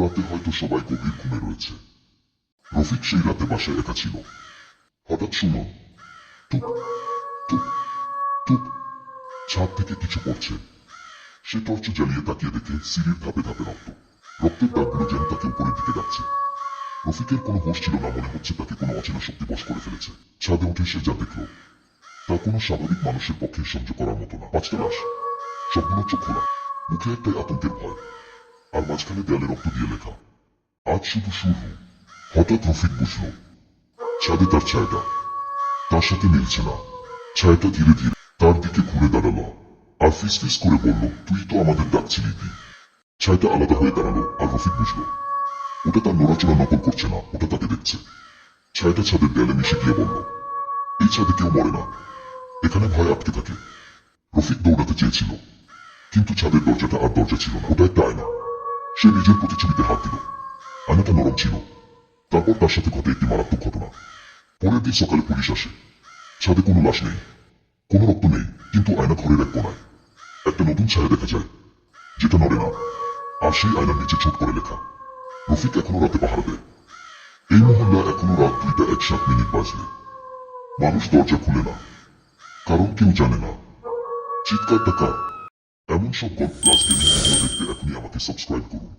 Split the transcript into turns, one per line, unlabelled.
রাতে হয়তো সবাই গভীর ঘুমে রয়েছে। রফিক সেই রাতে বাসায় একা ছিল। হঠাৎ শুনো, টুপ টুপ টুপ, ছাদ থেকে কিছু পড়ছে। সে টর্চ জ্বালিয়ে তাকিয়ে দেখে সিঁড়ির ধাপে ধাপে রক্ত। রক্তের দাগগুলো যেন তাকে উপরের দিকে ডাকছে। রফিকের কোনো হোশ ছিল না, মনে হচ্ছে তাকে কোনো অচেনা শক্তি বশ করে ফেলেছে। ছাদে উঠে সে যা দেখল তা কোনো স্বাভাবিক মানুষের পক্ষে সহ্য করার মতো না। 5টা লাশ, সবগুলো চোখ খোলা, মুখে একটাই আতঙ্কের ভয়, আর মাঝখানে দেয়ালে রক্ত দিয়ে লেখা, আজ শুধু শুরু। হঠাৎ রফিক বুঝল ছাদে তার ছায়াটা তার সাথে মিলছে না। ছায়াটা ধীরে ধীরে তার দিকে ঘুরে দাঁড়ালো আর ফিস ফিস করে বলল, তুই তো আমাদের ডাকছিলি। ছায়াটা আলাদা হয়ে দাঁড়ালো আর রফিক বুঝল ওটা তার নড়াচড়া নকল করছে না, ওটা তাকে দেখছে। ছায়াটা ছাদের দেয়ালে মিশে গিয়ে বলল, এই ছাদে কেউ মরে না, এখানে ভয় আটকে থাকে। রফিক দৌড়াতে চেয়েছিল, কিন্তু ছাদের দরজাটা আর দরজা ছিল না, ওটা একটা আয়না। সে নিজের প্রতিছবিতে হাত দিল। আয়নাটা নরম ছিল। তারপর তার সাথে ঘটে একটি মারাত্মক ঘটনা। পরের দিন সকালে পুলিশ আসে। ছাদে কোনো লাশ নেই, কোনো রক্ত নেই, কিন্তু আয়না ঘরের এক কোণায় একটা নতুন ছায়া দেখা যায়, যেটা নড়ে না। আর সেই আয়নার নিচে ছোট করে লেখা, রফিক এখনো রাতে পাহারা দেয়। এই মহল্লা এখনো রাত 2:01 বাজলে মানুষ দরজা খুলে না, কারণ কেউ জানে না চিৎকারটা কার। এমন সব গল্প প্লাস গেমিং ভিডিও দেখতে এখনই আমাকে সাবস্ক্রাইব করুন।